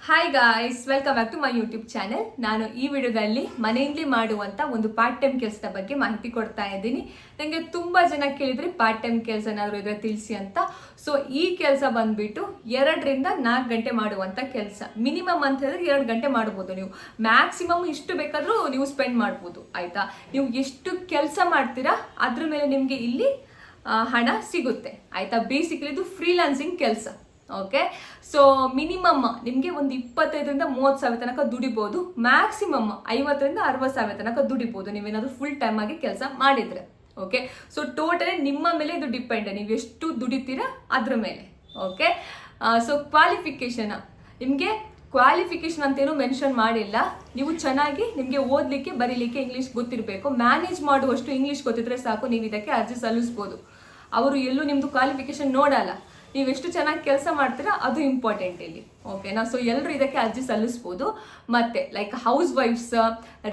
Hi guys, welcome back to my YouTube channel. ನಾನು ಈ ವಿಡಿಯೋದಲ್ಲಿ ಮನೆಯಲ್ಲಿ ಮಾಡುವಂಥ ಒಂದು ಪಾರ್ಟ್ ಟೈಮ್ ಕೆಲಸದ ಬಗ್ಗೆ ಮಾಹಿತಿ ಕೊಡ್ತಾ ಇದ್ದೀನಿ. ನನಗೆ ತುಂಬ ಜನ ಕೇಳಿದ್ರಿ ಪಾರ್ಟ್ ಟೈಮ್ ಕೆಲಸ ಏನಾದರೂ ಇದ್ರೆ ತಿಳಿಸಿ ಅಂತ. ಸೊ ಈ ಕೆಲಸ ಬಂದ್ಬಿಟ್ಟು 2 ರಿಂದ 4 ಗಂಟೆ ಮಾಡುವಂಥ ಕೆಲಸ. ಮಿನಿಮಮ್ ಅಂತ ಹೇಳಿದ್ರೆ 2 ಗಂಟೆ ಮಾಡ್ಬೋದು ನೀವು. ಮ್ಯಾಕ್ಸಿಮಮ್ ಇಷ್ಟು ಬೇಕಾದರೂ ನೀವು ಸ್ಪೆಂಡ್ ಮಾಡ್ಬೋದು. ಆಯಿತಾ, ನೀವು ಎಷ್ಟು ಕೆಲಸ ಮಾಡ್ತೀರಾ ಅದ್ರ ಮೇಲೆ ನಿಮಗೆ ಇಲ್ಲಿ ಹಣ ಸಿಗುತ್ತೆ. ಆಯಿತಾ, ಬೇಸಿಕಲಿ ಇದು ಫ್ರೀಲಾನ್ಸಿಂಗ್ ಕೆಲಸ. ಓಕೆ, ಸೊ ಮಿನಿಮಮ್ ನಿಮಗೆ ಒಂದು 25 ರಿಂದ 30 ಸಾವಿರ ತನಕ ದುಡಿಬೋದು. ಮ್ಯಾಕ್ಸಿಮಮ್ 50 ರಿಂದ 60 ಸಾವಿರ ತನಕ ದುಡಿಬೋದು ನೀವೇನಾದರೂ ಫುಲ್ ಟೈಮ್ ಆಗಿ ಕೆಲಸ ಮಾಡಿದರೆ. ಓಕೆ, ಸೊ ಟೋಟಲಿ ನಿಮ್ಮ ಮೇಲೆ ಇದು ಡಿಪೆಂಡ್, ನೀವು ಎಷ್ಟು ದುಡಿತೀರಾ ಅದ್ರ ಮೇಲೆ. ಓಕೆ, ಸೊ ನಿಮಗೆ ಕ್ವಾಲಿಫಿಕೇಶನ್ ಅಂತೇನು ಮೆನ್ಷನ್ ಮಾಡಿಲ್ಲ. ನೀವು ಚೆನ್ನಾಗಿ ನಿಮಗೆ ಓದಲಿಕ್ಕೆ ಬರೀಲಿಕ್ಕೆ ಇಂಗ್ಲೀಷ್ ಗೊತ್ತಿರಬೇಕು. ಮ್ಯಾನೇಜ್ ಮಾಡುವಷ್ಟು ಇಂಗ್ಲೀಷ್ ಗೊತ್ತಿದ್ರೆ ಸಾಕು, ನೀವು ಇದಕ್ಕೆ ಅರ್ಜಿ ಸಲ್ಲಿಸ್ಬೋದು. ಅವರು ಎಲ್ಲೂ ನಿಮ್ಮದು ಕ್ವಾಲಿಫಿಕೇಶನ್ ನೋಡಲ್ಲ, ನೀವು ಎಷ್ಟು ಚೆನ್ನಾಗಿ ಕೆಲಸ ಮಾಡ್ತೀರಾ ಅದು ಇಂಪಾರ್ಟೆಂಟ್ ಇಲ್ಲಿ. ಓಕೆನಾ, ಸೊ ಎಲ್ಲರೂ ಇದಕ್ಕೆ ಅರ್ಜಿ ಸಲ್ಲಿಸ್ಬೋದು. ಮತ್ತು ಲೈಕ್ ಹೌಸ್ ವೈಫ್ಸ್,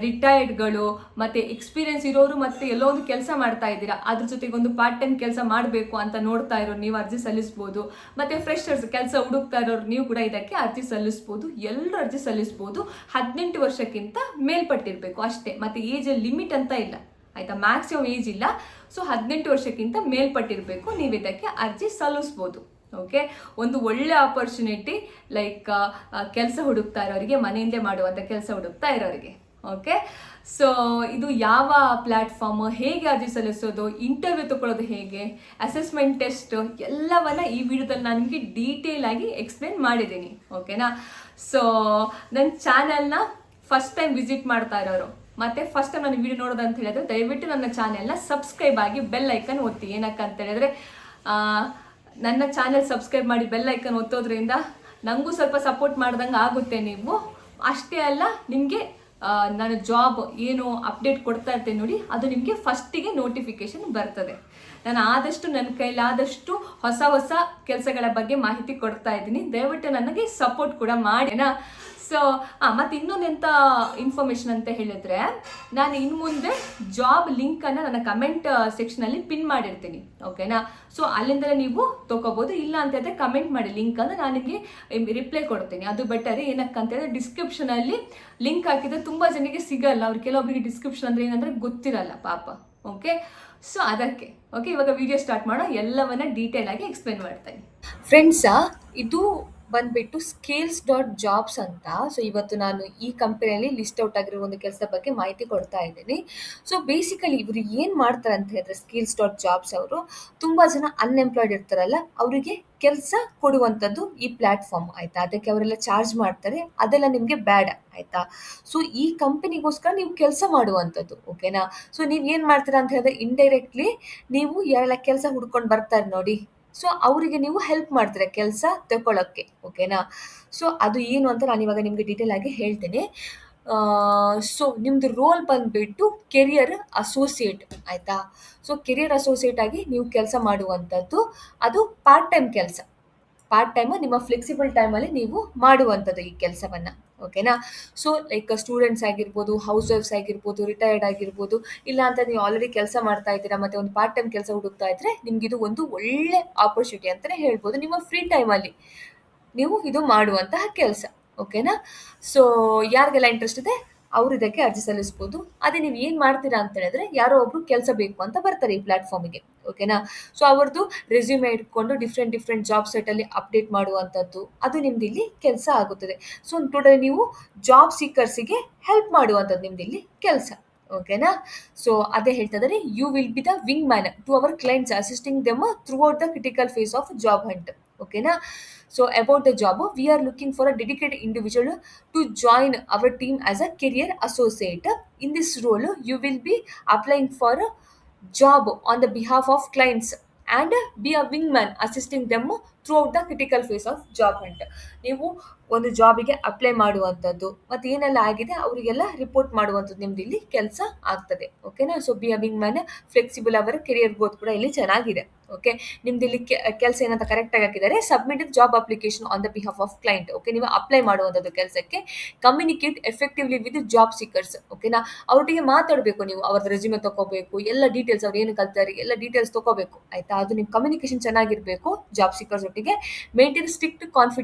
ರಿಟೈರ್ಡ್ಗಳು, ಮತ್ತು ಎಕ್ಸ್ಪೀರಿಯನ್ಸ್ ಇರೋರು, ಮತ್ತು ಎಲ್ಲೋ ಒಂದು ಕೆಲಸ ಮಾಡ್ತಾ ಇದ್ದೀರಾ ಅದ್ರ ಜೊತೆಗೆ ಒಂದು ಪಾರ್ಟ್ ಟೈಮ್ ಕೆಲಸ ಮಾಡಬೇಕು ಅಂತ ನೋಡ್ತಾ ಇರೋರು ನೀವು ಅರ್ಜಿ ಸಲ್ಲಿಸ್ಬೋದು. ಮತ್ತು ಫ್ರೆಶರ್ಸ್, ಕೆಲಸ ಹುಡುಕ್ತಾ ಇರೋರು ನೀವು ಕೂಡ ಇದಕ್ಕೆ ಅರ್ಜಿ ಸಲ್ಲಿಸ್ಬೋದು. ಎಲ್ಲರೂ ಅರ್ಜಿ ಸಲ್ಲಿಸ್ಬೋದು. 18 ವರ್ಷಕ್ಕಿಂತ ಮೇಲ್ಪಟ್ಟಿರಬೇಕು ಅಷ್ಟೇ. ಮತ್ತು ಏಜ್ ಲಿಮಿಟ್ ಅಂತ ಇಲ್ಲ. ಆಯಿತಾ, ಮ್ಯಾಕ್ಸಿಮಮ್ ಏಜ್ ಇಲ್ಲ. ಸೊ 18 ವರ್ಷಕ್ಕಿಂತ ಮೇಲ್ಪಟ್ಟಿರಬೇಕು, ನೀವು ಇದಕ್ಕೆ ಅರ್ಜಿ ಸಲ್ಲಿಸ್ಬೋದು. ಓಕೆ, ಒಂದು ಒಳ್ಳೆ ಆಪರ್ಚುನಿಟಿ. ಲೈಕ್ ಕೆಲಸ ಹುಡುಕ್ತಾ ಇರೋರಿಗೆ, ಮನೆಯಿಂದಲೇ ಮಾಡುವಂಥ ಕೆಲಸ ಹುಡುಕ್ತಾ ಇರೋರಿಗೆ. ಓಕೆ, ಸೊ ಇದು ಯಾವ ಪ್ಲ್ಯಾಟ್ಫಾರ್ಮ್, ಹೇಗೆ ಅರ್ಜಿ ಸಲ್ಲಿಸೋದು, ಇಂಟರ್ವ್ಯೂ ತಗೊಳ್ಳೋದು ಹೇಗೆ, ಅಸೆಸ್ಮೆಂಟ್ ಟೆಸ್ಟ್, ಎಲ್ಲವನ್ನ ಈ ವಿಡಿಯೋದಲ್ಲಿ ನಾನು ನಿಮಗೆ ಡೀಟೇಲ್ ಆಗಿ ಎಕ್ಸ್ಪ್ಲೇನ್ ಮಾಡಿದ್ದೀನಿ. ಓಕೆನಾ, ಸೊ ನನ್ನ ಚಾನೆಲ್ನ ಫಸ್ಟ್ ಟೈಮ್ ವಿಸಿಟ್ ಮಾಡ್ತಾ ಇರೋರು, ಮತ್ತೆ ಫಸ್ಟ್ ಟೈಮ್ ನಾನು ವಿಡಿಯೋ ನೋಡೋದು ಅಂತ ಹೇಳಿದ್ರೆ ದಯವಿಟ್ಟು ನನ್ನ ಚಾನೆಲ್ನ ಸಬ್ಸ್ಕ್ರೈಬ್ ಆಗಿ ಬೆಲ್ ಐಕನ್ ಒತ್ತಿ. ಏನಕ್ಕಂತ ಹೇಳಿದ್ರೆ ನನ್ನ ಚಾನೆಲ್ ಸಬ್ಸ್ಕ್ರೈಬ್ ಮಾಡಿ ಬೆಲ್ ಐಕನ್ ಒತ್ತೋದ್ರಿಂದ ನನಗೂ ಸ್ವಲ್ಪ ಸಪೋರ್ಟ್ ಮಾಡ್ದಂಗೆ ಆಗುತ್ತೆ. ನೀವು ಅಷ್ಟೇ ಅಲ್ಲ, ನಿಮಗೆ ನಾನು ಜಾಬ್ ಏನು ಅಪ್ಡೇಟ್ ಕೊಡ್ತಾ ಇರ್ತೇನೆ ನೋಡಿ, ಅದು ನಿಮಗೆ ಫಸ್ಟಿಗೆ ನೋಟಿಫಿಕೇಶನ್ ಬರ್ತದೆ. ನಾನು ಆದಷ್ಟು ನನ್ನ ಕೈಲಾದಷ್ಟು ಹೊಸ ಹೊಸ ಕೆಲಸಗಳ ಬಗ್ಗೆ ಮಾಹಿತಿ ಕೊಡ್ತಾ ಇದ್ದೀನಿ. ದಯವಿಟ್ಟು ನನಗೆ ಸಪೋರ್ಟ್ ಕೂಡ ಮಾಡಿನಾ. ಸೊ ಮತ್ತು ಇನ್ನೊಂದೆಂಥ ಇನ್ಫಾರ್ಮೇಷನ್ ಅಂತ ಹೇಳಿದ್ರೆ, ನಾನು ಇನ್ನು ಮುಂದೆ ಜಾಬ್ ಲಿಂಕನ್ನು ನನ್ನ ಕಮೆಂಟ್ ಸೆಕ್ಷನಲ್ಲಿ ಪಿನ್ ಮಾಡಿರ್ತೀನಿ. ಓಕೆನಾ, ಸೊ ಅಲ್ಲಿಂದಲೇ ನೀವು ತೊಗೋಬೋದು. ಇಲ್ಲ ಅಂತ ಹೇಳಿದ್ರೆ ಕಮೆಂಟ್ ಮಾಡಿ ಲಿಂಕನ್ನು, ನಾನು ನಿಮಗೆ ರಿಪ್ಲೈ ಕೊಡ್ತೀನಿ. ಅದು ಬೆಟರ್. ಏನಕ್ಕಂತ ಹೇಳಿದ್ರೆ ಡಿಸ್ಕ್ರಿಪ್ಷನಲ್ಲಿ ಲಿಂಕ್ ಹಾಕಿದರೆ ತುಂಬ ಜನಕ್ಕೆ ಸಿಗಲ್ಲ. ಅವ್ರು ಕೆಲವೊಬ್ಬರಿಗೆ ಡಿಸ್ಕ್ರಿಪ್ಷನ್ ಅಂದರೆ ಏನಂದರೆ ಗೊತ್ತಿರಲ್ಲ ಪಾಪ. ಓಕೆ, ಸೊ ಅದಕ್ಕೆ. ಓಕೆ, ಇವಾಗ ವಿಡಿಯೋ ಸ್ಟಾರ್ಟ್ ಮಾಡೋ, ಎಲ್ಲವನ್ನ ಡೀಟೇಲ್ ಆಗಿ ಎಕ್ಸ್ಪ್ಲೇನ್ ಮಾಡ್ತೀನಿ. ಫ್ರೆಂಡ್ಸಾ, ಇದು ಬಂದ್ಬಿಟ್ಟು skills.jobs ಅಂತ. ಸೊ ಇವತ್ತು ನಾನು ಈ ಕಂಪನಿಯಲ್ಲಿ ಲಿಸ್ಟ್ ಔಟ್ ಆಗಿರೋ ಒಂದು ಕೆಲಸದ ಬಗ್ಗೆ ಮಾಹಿತಿ ಕೊಡ್ತಾ ಇದ್ದೀನಿ. ಸೊ ಬೇಸಿಕಲಿ ಇವರು ಏನು ಮಾಡ್ತಾರೆ ಅಂತ ಹೇಳಿದ್ರೆ, skills.jobs ಅವರು ತುಂಬ ಜನ ಅನ್ಎಂಪ್ಲಾಯ್ಡ್ ಇರ್ತಾರಲ್ಲ, ಅವರಿಗೆ ಕೆಲಸ ಕೊಡುವಂಥದ್ದು ಈ ಪ್ಲ್ಯಾಟ್ಫಾರ್ಮ್. ಆಯಿತಾ, ಅದಕ್ಕೆ ಅವರೆಲ್ಲ ಚಾರ್ಜ್ ಮಾಡ್ತಾರೆ. ಅದೆಲ್ಲ ನಿಮಗೆ ಬೇಡ. ಆಯಿತಾ, ಸೊ ಈ ಕಂಪನಿಗೋಸ್ಕರ ನೀವು ಕೆಲಸ ಮಾಡುವಂಥದ್ದು. ಓಕೆನಾ, ಸೊ ನೀವು ಏನು ಮಾಡ್ತೀರಾ ಅಂತ ಹೇಳಿದ್ರೆ, ಇಂಡೈರೆಕ್ಟ್ಲಿ ನೀವು ಯಾರೆಲ್ಲ ಕೆಲಸ ಹುಡ್ಕೊಂಡು ಬರ್ತಾರೆ ನೋಡಿ, ಸೊ ಅವರಿಗೆ ನೀವು ಹೆಲ್ಪ್ ಮಾಡ್ತೀರಾ ಕೆಲಸ ತಗೊಳ್ಳೋಕ್ಕೆ. ಓಕೆನಾ, ಸೊ ಅದು ಏನು ಅಂತ ನಾನು ಇವಾಗ ನಿಮಗೆ ಡೀಟೇಲ್ ಆಗಿ ಹೇಳ್ತೇನೆ. ಸೊ ನಿಮ್ಮದು ರೋಲ್ ಬಂದುಬಿಟ್ಟು ಕೆರಿಯರ್ ಅಸೋಸಿಯೇಟ್. ಆಯಿತಾ, ಸೊ ಕೆರಿಯರ್ ಅಸೋಸಿಯೇಟ್ ಆಗಿ ನೀವು ಕೆಲಸ ಮಾಡುವಂಥದ್ದು. ಅದು ಪಾರ್ಟ್ ಟೈಮ್ ಕೆಲಸ. ಪಾರ್ಟ್ ಟೈಮು ನಿಮ್ಮ ಫ್ಲೆಕ್ಸಿಬಲ್ ಟೈಮಲ್ಲಿ ನೀವು ಮಾಡುವಂಥದ್ದು ಈ ಕೆಲಸವನ್ನು. ಓಕೆನಾ, ಸೊ ಲೈಕ್ ಸ್ಟೂಡೆಂಟ್ಸ್ ಆಗಿರ್ಬೋದು, ಹೌಸ್ ವೈಫ್ಸ್ ಆಗಿರ್ಬೋದು, ರಿಟೈರ್ಡ್ ಆಗಿರ್ಬೋದು, ಇಲ್ಲ ಅಂತ ನೀವು ಆಲ್ರೆಡಿ ಕೆಲಸ ಮಾಡ್ತಾ ಇದ್ದೀರಾ ಮತ್ತು ಒಂದು ಪಾರ್ಟ್ ಟೈಮ್ ಕೆಲಸ ಹುಡುಕ್ತಾ ಇದ್ದರೆ, ನಿಮಗಿದು ಒಂದು ಒಳ್ಳೆ ಆಪರ್ಚುನಿಟಿ ಅಂತಲೇ ಹೇಳ್ಬೋದು. ನಿಮ್ಮ ಫ್ರೀ ಟೈಮಲ್ಲಿ ನೀವು ಇದು ಮಾಡುವಂತಹ ಕೆಲಸ. ಓಕೆನಾ, ಸೊ ಯಾರಿಗೆಲ್ಲ ಇಂಟ್ರೆಸ್ಟ್ ಇದೆ ಅವರು ಇದಕ್ಕೆ ಅರ್ಜಿ ಸಲ್ಲಿಸ್ಬೋದು. ಅದೇ ನೀವು ಏನು ಮಾಡ್ತೀರಾ ಅಂತ ಹೇಳಿದ್ರೆ, ಯಾರೋ ಒಬ್ರು ಕೆಲಸ ಬೇಕು ಅಂತ ಬರ್ತಾರೆ ಈ ಪ್ಲ್ಯಾಟ್ಫಾರ್ಮಿಗೆ. ಓಕೆನಾ, ಸೊ ಅವ್ರದ್ದು ರೆಸ್ಯೂಮೆ ಇಟ್ಕೊಂಡು ಡಿಫ್ರೆಂಟ್ ಜಾಬ್ ಸೈಟಲ್ಲಿ ಅಪ್ಡೇಟ್ ಮಾಡುವಂಥದ್ದು, ಅದು ನಿಮ್ದು ಇಲ್ಲಿ ಕೆಲಸ ಆಗುತ್ತದೆ. ಸೊ ಟೋಟಲಿ ನೀವು ಜಾಬ್ ಸೀಕರ್ಸಿಗೆ ಹೆಲ್ಪ್ ಮಾಡುವಂಥದ್ದು ನಿಮ್ದು ಇಲ್ಲಿ ಕೆಲಸ. ಓಕೆನಾ, ಸೊ ಅದೇ ಹೇಳ್ತಾ ಇದ್ದಾರೆ, you will be the wing man to our clients, assisting them throughout the critical phase of job hunt. ಓಕೆನಾ, so about the job, we are looking for a dedicated individual to join our team as a career associate. In this role, you will be applying for a job on the behalf of clients and be a wingman assisting them throughout the critical phase of job hunt. ನೀವು ಒಂದು ಜಾಬಿಗೆ apply ಮಾಡುವಂಥದ್ದು ಮತ್ತು ಏನೆಲ್ಲ ಆಗಿದೆ ಅವರಿಗೆಲ್ಲ report ಮಾಡುವಂಥದ್ದು ನಿಮ್ದು ಇಲ್ಲಿ ಕೆಲಸ ಆಗ್ತದೆ. ಓಕೆನಾ, so be a wing man, flexible ಅವರ ಕೆರಿಯರ್ ಗ್ರೋತ್ ಕೂಡ ಇಲ್ಲಿ ಚೆನ್ನಾಗಿದೆ. ಓಕೆ, ನಿಮ್ದು ಇಲ್ಲಿ ಕೆಲಸ ಏನಂತ ಕರೆಕ್ಟಾಗಿ ಹಾಕಿದ್ದಾರೆ, submit job application on the behalf of client. Okay, ನೀವು ಅಪ್ಲೈ ಮಾಡುವಂಥದ್ದು ಕೆಲಸಕ್ಕೆ, communicate effectively with job seekers. ಓಕೆನಾ, ಅವರೊಟ್ಟಿಗೆ ಮಾತಾಡಬೇಕು ನೀವು, ಅವ್ರದ್ದು ರೆಸ್ಯೂಮೆ ತೊಗೋಬೇಕು, ಎಲ್ಲ ಡೀಟೇಲ್ಸ್, ಅವ್ರು ಏನು ಕಲ್ತಾರೆ ಎಲ್ಲ ಡೀಟೇಲ್ಸ್ ತೊಗೋಬೇಕು. ಆಯಿತಾ, ಅದು ನಿಮ್ಮ ಕಮ್ಯುನಿಕೇಶನ್ ಚೆನ್ನಾಗಿರಬೇಕು ಜಾಬ್ ಸೀಕರ್ಸ್ ಜೊತೆಗೆ ಮೇಂಟೈನ್ ಸ್ಟ್ರಿಕ್ಟ್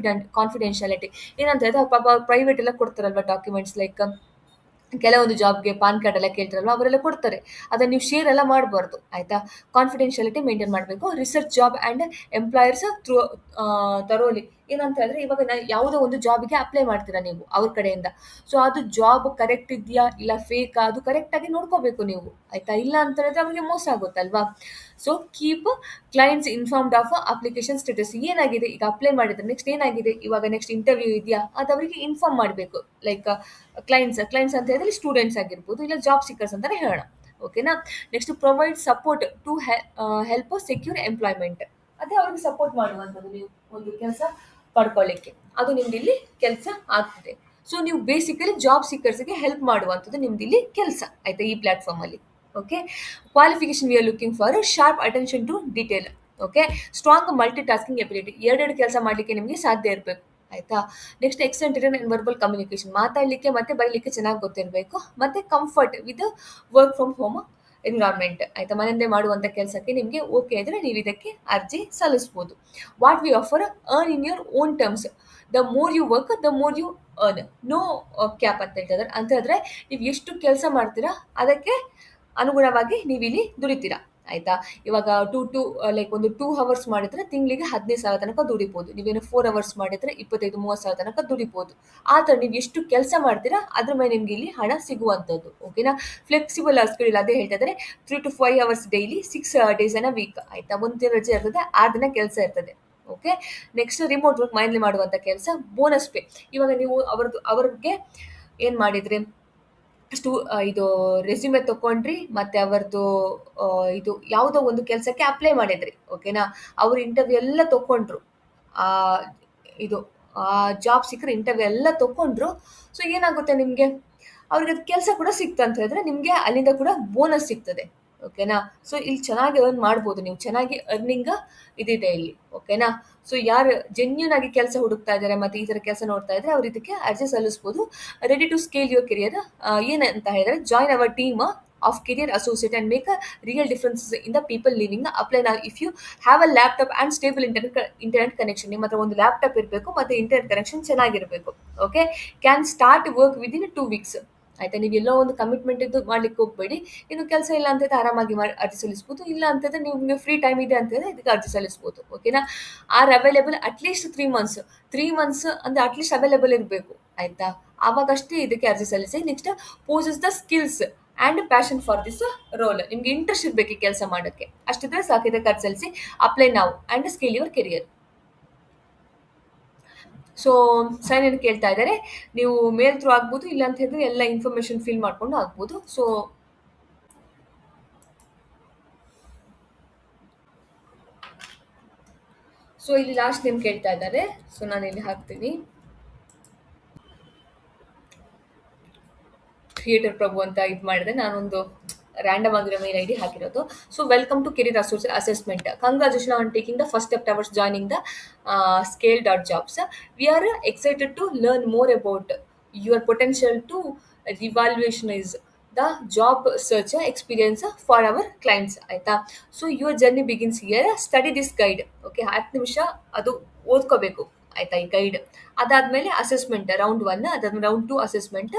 ಕಾನ್ಫಿಡೆನ್ಶಿಯಾಲಿಟಿ. ಏನಂತ ಹೇಳಿದ್ರೆ ಪಾಪ ಪ್ರೈವೇಟ್ ಎಲ್ಲ ಕೊಡ್ತಾರಲ್ವಾ ಡಾಕ್ಯುಮೆಂಟ್ಸ್, ಲೈಕ್ ಕೆಲವೊಂದು ಜಾಬ್ಗೆ ಪಾನ್ ಕಾರ್ಡ್ ಎಲ್ಲ ಕೇಳ್ತಾರಲ್ವಾ ಅವರೆಲ್ಲ ಕೊಡ್ತಾರೆ, ಅದನ್ನ ನೀವು ಶೇರ್ ಎಲ್ಲ ಮಾಡಬಾರ್ದು ಆಯ್ತಾ. ಕಾನ್ಫಿಡೆನ್ಶಿಯಾಲಿಟಿ ಮೇಂಟೈನ್ ಮಾಡಬೇಕು. Research job and employers through ತರೋಲಿ. ಏನಂತ ಹೇಳಿದ್ರೆ ಇವಾಗ ಯಾವುದೋ ಒಂದು ಜಾಬ್ಗೆ ಅಪ್ಲೈ ಮಾಡ್ತೀರಾ ನೀವು ಅವ್ರ ಕಡೆಯಿಂದ, ಸೊ ಅದು ಜಾಬ್ ಕರೆಕ್ಟ್ ಇದೆಯಾ ಇಲ್ಲ ಫೇಕ್, ಅದು ಕರೆಕ್ಟಾಗಿ ನೋಡ್ಕೋಬೇಕು ನೀವು ಆಯ್ತಾ. ಇಲ್ಲ ಅಂತ ಹೇಳಿದ್ರೆ ಅವ್ರಿಗೆ ಮೋಸ ಆಗುತ್ತಲ್ವಾ. So keep clients informed of application status. ಏನಾಗಿದೆ ಈಗ ಅಪ್ಲೈ ಮಾಡಿದ್ರೆ ನೆಕ್ಸ್ಟ್ ಏನಾಗಿದೆ, ಇವಾಗ ನೆಕ್ಸ್ಟ್ ಇಂಟರ್ವ್ಯೂ ಇದೆಯಾ ಅದು ಅವರಿಗೆ ಇನ್ಫಾರ್ಮ್ ಮಾಡಬೇಕು. ಲೈಕ್ ಕ್ಲೈಂಟ್ಸ್ ಅಂತ ಹೇಳಿದ್ರೆ ಸ್ಟೂಡೆಂಟ್ಸ್ ಆಗಿರ್ಬೋದು ಇಲ್ಲ ಜಾಬ್ ಸಿಕ್ಕರ್ಸ್ ಅಂತಾನೆ ಹೇಳೋಣ, ಓಕೆನಾ. Next provide support to help secure employment. ಅದೇ ಅವ್ರಿಗೆ ಸಪೋರ್ಟ್ ಮಾಡುವಂಥದ್ದು, ನೀವು ಒಂದು ಕೆಲಸ ಪಡ್ಕೊಳ್ಳಿಕ್ಕೆ, ಅದು ನಿಮ್ದು ಇಲ್ಲಿ ಕೆಲಸ ಆಗ್ತದೆ. ಸೊ ನೀವು ಬೇಸಿಕಲಿ ಜಾಬ್ ಸಿಕ್ಕರ್ಸ್ಗೆ ಹೆಲ್ಪ್ ಮಾಡುವಂಥದ್ದು ನಿಮ್ದು ಇಲ್ಲಿ ಕೆಲಸ ಆಯ್ತಾ ಈ ಪ್ಲಾಟ್ಫಾರ್ಮ್ ಅಲ್ಲಿ. Okay, qualification we are looking for sharp attention to detail. Okay, strong multitasking ability, ಎರಡೆರಡು ಕೆಲಸ ಮಾಡಲಿಕ್ಕೆ ನಿಮಗೆ ಸಾಧ್ಯ ಇರಬೇಕು ಆಯ್ತಾ. Next excellent written and verbal communication, ಮಾತಾಡಲಿಕ್ಕೆ ಮತ್ತೆ ಬರೀಲಿಕ್ಕೆ ಚೆನ್ನಾಗಿ ಗೊತ್ತಿರಬೇಕು. ಮತ್ತೆ comfort with work from home environment ಆಯ್ತಾ. ಮನೆಯಿಂದೇ ಮಾಡುವಂಥ ಕೆಲಸಕ್ಕೆ ನಿಮಗೆ ಓಕೆ ಇದ್ರೆ ನೀವು ಇದಕ್ಕೆ ಅರ್ಜಿ ಸಲ್ಲಿಸ್ಬೋದು. What we offer, earn in your own terms, the more you work the more you earn, no cap ಅಂತ ಹೇಳ್ತಿದ್ದಾರೆ. ಅಂತ ಹೇಳಿದ್ರೆ ನೀವು ಎಷ್ಟು ಕೆಲಸ ಮಾಡ್ತೀರಾ ಅದಕ್ಕೆ ಅನುಗುಣವಾಗಿ ನೀವು ಇಲ್ಲಿ ದುಡಿತೀರಾ ಆಯ್ತಾ. ಇವಾಗ ಲೈಕ್ ಒಂದು 2 ಅವರ್ಸ್ ಮಾಡಿದ್ರೆ ತಿಂಗಳಿಗೆ 15,000 ತನಕ ದುಡಿಬೋದು. ನೀವೇನು 4 ಅವರ್ಸ್ ಮಾಡಿದ್ರೆ 25-30,000 ತನಕ ದುಡಿಬೋದು. ಆ ಥರ ನೀವು ಎಷ್ಟು ಕೆಲಸ ಮಾಡ್ತೀರಾ ಅದ್ರ ಮೇಲೆ ನಿಮ್ಗೆ ಇಲ್ಲಿ ಹಣ ಸಿಗುವಂಥದ್ದು, ಓಕೆನಾ. ಫ್ಲೆಕ್ಸಿಬಲ್ ಅವರ್ಸ್ಗಳಿಲ್ಲ, ಅದೇ ಹೇಳ್ತಾ ಇದ್ದಾರೆ 3 to 5 ಅವರ್ಸ್ ಡೈಲಿ 6 ಡೇಸ್ ಅನ್ನ ವೀಕ್ ಆಯ್ತಾ. ಒಂದು ದಿನ ರಜೆ ಇರ್ತದೆ, 6 ದಿನ ಕೆಲಸ ಇರ್ತದೆ. ಓಕೆ, ನೆಕ್ಸ್ಟ್ ರಿಮೋಟ್ ವರ್ಕ್ ಮನೆಯಲ್ಲಿ ಮಾಡುವಂಥ ಕೆಲಸ. ಬೋನಸ್ ಪೇ, ಇವಾಗ ನೀವು ಅವ್ರಿಗೆ ಏನು ಮಾಡಿದ್ರಿ, ಇದು ರೆಸ್ಯೂಮೆ ತಗೊಂಡ್ರಿ ಮತ್ತೆ ಅವರದ್ದು ಇದು ಯಾವುದೋ ಒಂದು ಕೆಲಸಕ್ಕೆ ಅಪ್ಲೈ ಮಾಡಿದ್ರಿ, ಓಕೆನಾ. ಅವ್ರ ಇಂಟರ್ವ್ಯೂ ಎಲ್ಲ ತಗೊಂಡ್ರು, ಆ ಇದು ಜಾಬ್ ಸಿಕ್ಕರೆ ಇಂಟರ್ವ್ಯೂ ಎಲ್ಲ ತಗೊಂಡ್ರು. ಸೊ ಏನಾಗುತ್ತೆ ನಿಮಗೆ, ಅವ್ರಿಗೆ ಅದು ಕೆಲಸ ಕೂಡ ಸಿಕ್ತು ಅಂತ ಹೇಳಿದ್ರೆ ನಿಮಗೆ ಅಲ್ಲಿಂದ ಕೂಡ ಬೋನಸ್ ಸಿಗ್ತದೆ, ಓಕೆನಾ. ಸೊ ಇಲ್ಲಿ ಚೆನ್ನಾಗಿ ಅರ್ನ್ ಮಾಡ್ಬೋದು ನೀವು, ಚೆನ್ನಾಗಿ ಅರ್ನಿಂಗ್ ಇದಿದೆ ಇಲ್ಲಿ, ಓಕೆನಾ. ಸೊ ಯಾರು ಜೆನ್ಯೂನ್ ಆಗಿ ಕೆಲಸ ಹುಡುಕ್ತಾ ಇದ್ದಾರೆ ಮತ್ತೆ ಈ ಥರ ಕೆಲಸ ನೋಡ್ತಾ ಇದ್ರೆ ಅವ್ರು ಇದಕ್ಕೆ ಅರ್ಜಿ ಸಲ್ಲಿಸ್ಬೋದು. Ready to scale your career, ಏನಂತ ಹೇಳಿದ್ರೆ join our team of career associate and make a real differences in the people living. Apply ನಾವು if you have a laptop and stable internet connection. ನಿಮ್ಮ ಹತ್ರ ಒಂದು ಲ್ಯಾಪ್ಟಾಪ್ ಇರಬೇಕು ಮತ್ತೆ internet connection ಚೆನ್ನಾಗಿರಬೇಕು. Okay, can start work within 2 weeks ಆಯ್ತಾ. ನೀವು ಎಲ್ಲೋ ಒಂದು ಕಮಿಟ್ಮೆಂಟ್ ಇದ್ದು ಮಾಡ್ಲಿಕ್ಕೆ ಹೋಗ್ಬೇಡಿ. ಇನ್ನು ಕೆಲಸ ಇಲ್ಲ ಅಂತ ಆರಾಮಾಗಿ ಅರ್ಜಿ ಸಲ್ಲಿಸ್ಬೋದು. ಇಲ್ಲ ಅಂತಂದ್ರೆ ನಿಮ್ಗೆ ಫ್ರೀ ಟೈಮ್ ಇದೆ ಅಂತಂದ್ರೆ ಇದಕ್ಕೆ ಅರ್ಜಿ ಸಲ್ಲಿಸ್ಬೋದು, ಓಕೆನಾ. ಆರ್ ಅವೈಲೇಬಲ್ ಅಟ್ಲೀಸ್ಟ್ 3 ಮಂತ್ಸ್ ಅಂದ್ರೆ ಅಟ್ಲೀಸ್ಟ್ ಅವೈಲೇಬಲ್ ಇರಬೇಕು ಆಯ್ತಾ, ಆವಾಗಷ್ಟೇ ಇದಕ್ಕೆ ಅರ್ಜಿ ಸಲ್ಲಿಸಿ. Next possess the skills and passion for this roll, ನಿಮ್ಗೆ ಇಂಟ್ರೆಸ್ಟ್ ಇರಬೇಕು ಈ ಕೆಲಸ ಮಾಡೋಕ್ಕೆ, ಅಷ್ಟಿದ್ರೆ ಸಾಕು ಇದಕ್ಕೆ ಅರ್ಜಿ ಸಲ್ಲಿಸಿ. ಅಪ್ಲೈ ನಾವು and scale your career. So sign in ಕೇಳ್ತಾ ಇದ್ದಾರೆ, ನೀವು ಮೇಲ್ ಥ್ರೂ ಆಗ್ಬೋದು, ಇಲ್ಲ ಅಂತ ಹೇಳಿದ್ರೆ ಎಲ್ಲ ಇನ್ಫಾರ್ಮೇಶನ್ ಫಿಲ್ ಮಾಡ್ಕೊಂಡು ಆಗ್ಬೋದು. ಸೊ ಇಲ್ಲಿ ಲಾಸ್ಟ್ ನೇಮ್ ಕೇಳ್ತಾ ಇದ್ದಾರೆ, ಸೊ ನಾನು ಇಲ್ಲಿ ಹಾಕ್ತೀನಿ ಕ್ರಿಯೇಟರ್ ಪ್ರಭು ಅಂತ ಇದು ಮಾಡಿದೆ, ನಾನೊಂದು ರ್ಯಾಂಡಮ್ ಆಗಿರೋ ಮೇಲ್ ಐಡಿ ಹಾಕಿರೋದು. So welcome to career assessment, congratulation on taking the first step towards joining the scale.jobs. We are excited to learn more about your potential to revolutionize the job search experience for our clients ಆಯ್ತಾ. So your journey begins here, study this guide. Okay, 10 ನಿಮಿಷ ಅದು ಓದ್ಕೋಬೇಕು ಆಯ್ತಾ ಈ guide. ಅದಾದ್ಮೇಲೆ assessment round 1, ಅದಾದ್ಮೇಲೆ round 2 assessment,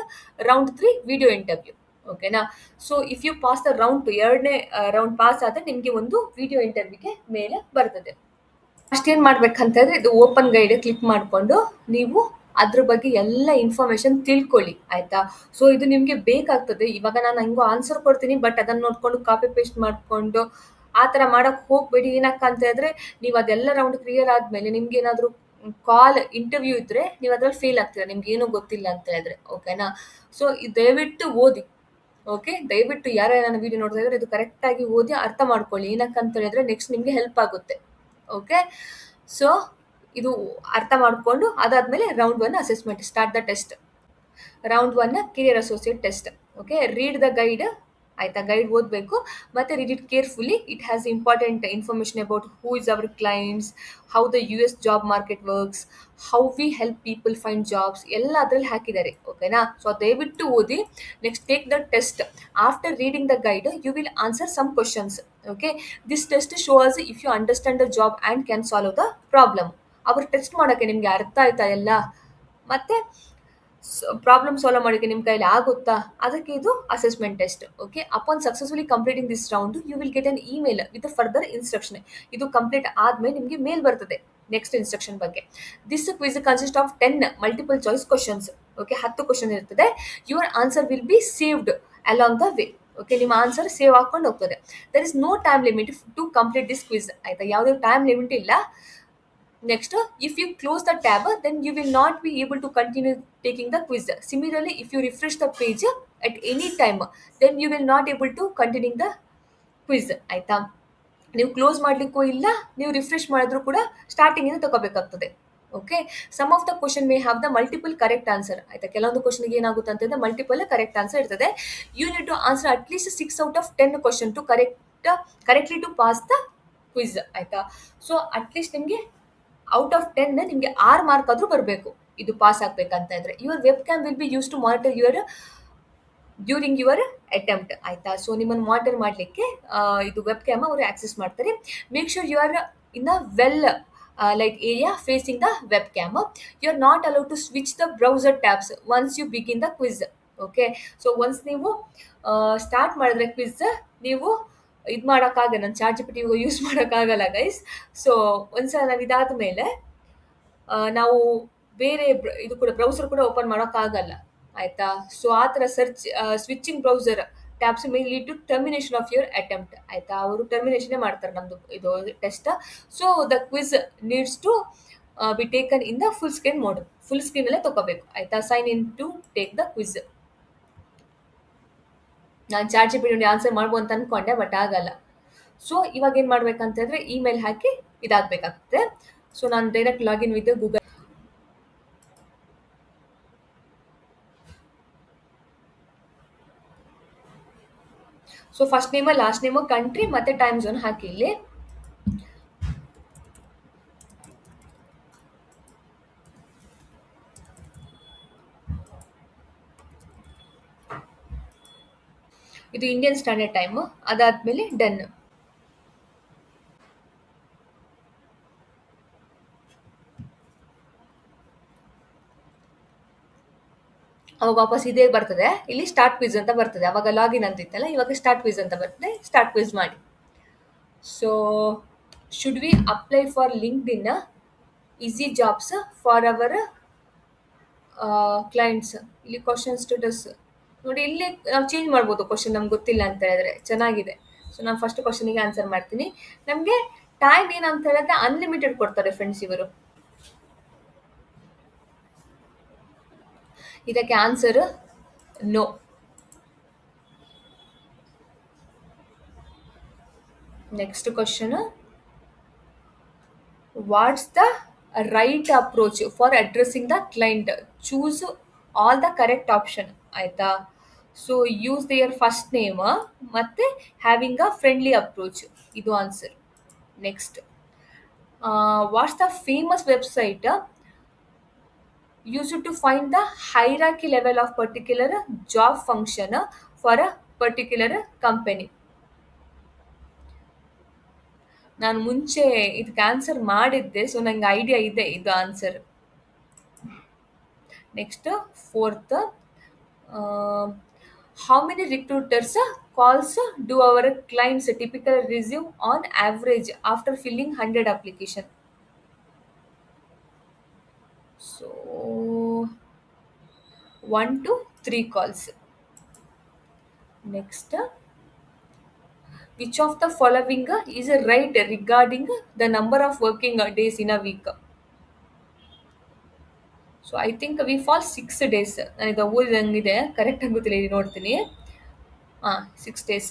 round 3 video interview, ಓಕೆನಾ. So if you pass the round 2, ಎರಡನೇ round pass ಆದರೆ ನಿಮಗೆ ಒಂದು ವಿಡಿಯೋ ಇಂಟರ್ವ್ಯೂಗೆ ಮೇಲೆ ಬರ್ತದೆ. ಅಷ್ಟೇನು ಮಾಡ್ಬೇಕಂತಂದ್ರೆ ಇದು ಓಪನ್ ಗೈಡ್ ಕ್ಲಿಕ್ ಮಾಡಿಕೊಂಡು ನೀವು ಅದ್ರ ಬಗ್ಗೆ ಎಲ್ಲ ಇನ್ಫಾರ್ಮೇಶನ್ ತಿಳ್ಕೊಳ್ಳಿ ಆಯ್ತಾ. ಸೊ ಇದು ನಿಮಗೆ ಬೇಕಾಗ್ತದೆ. ಇವಾಗ ನಾನು ಹಂಗೋ ಆನ್ಸರ್ ಕೊಡ್ತೀನಿ, ಬಟ್ ಅದನ್ನ ನೋಡ್ಕೊಂಡು ಕಾಪಿ ಪೇಸ್ಟ್ ಮಾಡಿಕೊಂಡು ಆ ಥರ ಮಾಡಕ್ ಹೋಗ್ಬೇಡಿ. ಏನಕ್ಕಂತ ಹೇಳಿದ್ರೆ ನೀವು ಅದೆಲ್ಲ ರೌಂಡ್ ಕ್ಲಿಯರ್ ಆದ್ಮೇಲೆ ನಿಮ್ಗೆ ಏನಾದರೂ ಕಾಲ್ ಇಂಟರ್ವ್ಯೂ ಇದ್ರೆ ನೀವು ಅದ್ರಲ್ಲಿ ಫೇಲ್ ಆಗ್ತೀರಾ, ನಿಮ್ಗೆ ಏನೂ ಗೊತ್ತಿಲ್ಲ ಅಂತ ಹೇಳಿದ್ರೆ, ಓಕೆನಾ. ಸೊ ದಯವಿಟ್ಟು ಓದಿ, ಓಕೆ, ದಯವಿಟ್ಟು ಯಾರು ನನ್ನ ವಿಡಿಯೋ ನೋಡ್ತಾ ಇದ್ರೆ ಇದು ಕರೆಕ್ಟಾಗಿ ಓದಿ ಅರ್ಥ ಮಾಡ್ಕೊಳ್ಳಿ. ಏನಕ್ಕಂತ ಹೇಳಿದ್ರೆ ನೆಕ್ಸ್ಟ್ ನಿಮಗೆ ಹೆಲ್ಪ್ ಆಗುತ್ತೆ, ಓಕೆ. ಸೊ ಇದು ಅರ್ಥ ಮಾಡಿಕೊಂಡು ಅದಾದ್ಮೇಲೆ round 1 assessment, start the test. Round 1 career associate test. Okay, read the guide ಆಯ್ತಾ, ಗೈಡ್ ಓದಬೇಕು ಮತ್ತೆ read it carefully. It has important information about who is our clients, how the US job market works, how we help people find jobs, ಎಲ್ಲ ಅದರಲ್ಲಿ ಹಾಕಿದ್ದಾರೆ, ಓಕೆನಾ. So ದಯವಿಟ್ಟು ಓದಿ. Next take the test. After reading the guide you will answer some questions, okay, this test shows if you understand the job and can solve the problem. ಅವ್ರು test ಮಾಡೋಕ್ಕೆ ನಿಮಗೆ ಅರ್ಥ ಆಯ್ತಾ ಎಲ್ಲ, ಮತ್ತೆ ಪ್ರಾಬ್ಲಮ್ ಸಾಲ್ವ್ ಮಾಡೋಕ್ಕೆ ನಿಮ್ಮ ಕೈಲಿ ಆಗುತ್ತಾ, ಅದಕ್ಕೆ ಇದು assessment test. Okay, upon successfully completing this round you will get an email with further instruction. ಇದು ಕಂಪ್ಲೀಟ್ ಆದ್ಮೇಲೆ ನಿಮಗೆ ಮೇಲ್ ಬರ್ತದೆ ನೆಕ್ಸ್ಟ್ ಇನ್ಸ್ಟ್ರಕ್ಷನ್ ಬಗ್ಗೆ. This quiz consist of 10 multiple choice questions. Okay, 10 question ಇರ್ತದೆ. Your answer will be saved along the way. Okay, ನಿಮ್ಮ answer save ಹಾಕೊಂಡು ಹೋಗ್ತದೆ. There is no time limit to complete this quiz. ಆಯ್ತಾ, ಯಾವುದೇ time limit ಇಲ್ಲ. Next, if you close the tab, then you will not be able to continue taking the quiz. Similarly, if you refresh the page at any time, then you will not able to continue the quiz. ಆಯ್ತಾ, ನೀವು close ಮಾಡಲಿಕ್ಕೂ ಇಲ್ಲ, ನೀವು refresh ಮಾಡಿದ್ರು ಕೂಡ ಸ್ಟಾರ್ಟಿಂಗಿಂದ ತಗೋಬೇಕಾಗ್ತದೆ. Okay, some of the question may have the multiple correct answer. ಆಯ್ತಾ, ಕೆಲವೊಂದು ಕ್ವಶನ್ಗೆ ಏನಾಗುತ್ತೆ ಅಂತಂದ್ರೆ ಮಲ್ಟಿಪಲ್ ಕರೆಕ್ಟ್ ಆನ್ಸರ್ ಇರ್ತದೆ. You need to answer at least 6 out of 10 question to correctly to pass the quiz. ಆಯ್ತಾ, ಸೊ ಅಟ್ಲೀಸ್ಟ್ ನಿಮಗೆ out of 10 ನಿಮಗೆ 6 mark ಆದರೂ ಬರಬೇಕು ಇದು ಪಾಸ್ ಆಗಬೇಕಂತ ಇದ್ರೆ. Your webcam will be use to monitor during your attempt. ಆಯ್ತಾ, so ನಿಮ್ಮನ್ನು ಮಾನಿಟರ್ ಮಾಡಲಿಕ್ಕೆ ಇದು ವೆಬ್ ಕ್ಯಾಮ್ ಅವರು ಆಕ್ಸೆಸ್ ಮಾಡ್ತಾರೆ. Make sure you are in a well like area facing the webcam. You are not allowed to switch the browser tabs once you begin the quiz. Okay, so once ನೀವು start ಮಾಡಿದ್ರೆ quiz, ನೀವು ಇದು ಮಾಡೋಕ್ಕಾಗಲ್ಲ, ನಾನು chat GPT use ಮಾಡೋಕ್ಕಾಗಲ್ಲ guys. So ಒಂದ್ಸಲ ನಾವು ಇದಾದ ಮೇಲೆ ನಾವು ಬೇರೆ ಇದು ಕೂಡ ಬ್ರೌಸರ್ ಕೂಡ ಓಪನ್ ಮಾಡೋಕ್ಕಾಗಲ್ಲ. ಆಯ್ತಾ, ಸೊ ಆ ಥರ switching browser tabs may lead to termination of your attempt. ಆಯ್ತಾ, ಅವರು ಟರ್ಮಿನೇಷನ್ ಮಾಡ್ತಾರೆ ನಮ್ಮದು ಇದು test. So the quiz needs to be taken in the full screen mode. Full ಸ್ಕ್ರೀನಲ್ಲೇ ತಗೋಬೇಕು. ಆಯ್ತಾ, sign in to take the quiz. ನಾನು chat GPT answer ಮಾಡ್ಬೋದು ಅಂತ ಅಂದ್ಕೊಂಡೆ, ಬಟ್ ಆಗಲ್ಲ. ಸೊ ಇವಾಗ ಏನು ಮಾಡ್ಬೇಕಂತಂದ್ರೆ ಇಮೇಲ್ ಹಾಕಿ ಇದಾಗಬೇಕಾಗ್ತದೆ. ಸೊ ನಾನು direct login with Google. So first name, last name, country ಮತ್ತೆ ಟೈಮ್ ಝೋನ್ ಹಾಕಿ ಇಲ್ಲಿ. ಇದು ಇಂಡಿಯನ್ ಸ್ಟ್ಯಾಂಡರ್ಡ್ ಟೈಮ್. ಅದಾದ್ಮೇಲೆ ಡನ್. ಅವಾಗ ವಾಪಸ್ ಇದೇ ಬರ್ತದೆ, ಇಲ್ಲಿ ಸ್ಟಾರ್ಟ್ ಕ್ವಿಜ್ ಅಂತ ಬರ್ತದೆ. ಅವಾಗ ಲಾಗಿನ್ ಅಂತ ಇತ್ತಲ್ಲ, ಇವಾಗ ಸ್ಟಾರ್ಟ್ ಕ್ವಿಜ್ ಅಂತ ಬರ್ತದೆ. ಸ್ಟಾರ್ಟ್ ಕ್ವಿಜ್ ಮಾಡಿ. So should we apply for linked in easy jobs for our clients. ಇಲ್ಲಿ ಕ್ವಶನ್ ಸ್ಟೇಟಸ್ ನೋಡಿ, ಇಲ್ಲಿ ನಾವು ಚೇಂಜ್ ಮಾಡ್ಬೋದು ಕ್ವಶನ್ ನಮ್ಗೆ ಗೊತ್ತಿಲ್ಲ ಅಂತ ಹೇಳಿದ್ರೆ. ಚೆನ್ನಾಗಿದೆ. ಸೊ ನಾನು ಫಸ್ಟ್ ಕ್ವಶನಿಗೆ ಆನ್ಸರ್ ಮಾಡ್ತೀನಿ. ನಮಗೆ ಟೈಮ್ ಏನಂತ ಹೇಳಿದ್ರೆ ಅನ್ಲಿಮಿಟೆಡ್ ಕೊಡ್ತಾರೆ ಫ್ರೆಂಡ್ಸ್ ಇವರು. ಇದಕ್ಕೆ answer no. Next question, what's the right approach for addressing the client? Choose all the correct option. ಆಯ್ತಾ, so use their first name ಮತ್ತೆ ಹ್ಯಾವಿಂಗ್ ಅ ಫ್ರೆಂಡ್ಲಿ ಅಪ್ರೋಚ್, ಇದು answer. Next, what's the famous website used to find the hierarchy level of particular job function for a particular company? ನಾನು ಮುಂಚೆ ಇದಕ್ಕೆ answer ಮಾಡಿದ್ದೆ, so ನಂಗೆ idea ಇದೆ ಇದು answer. Next, fourth, how many recruiters calls do our clients typical resume on average after filling 100 application? So 1 to 3 calls. Next, which of the following is right regarding the number of working days in a week? So I think we fall 6 days. ನಾನು ಇದು ಓದಿದಂಗಿದೆ, correct ಆಗಿ ಗೊತ್ತಿಲ್ಲ, ಇಲ್ಲಿ ನೋಡ್ತೀನಿ. 6 days.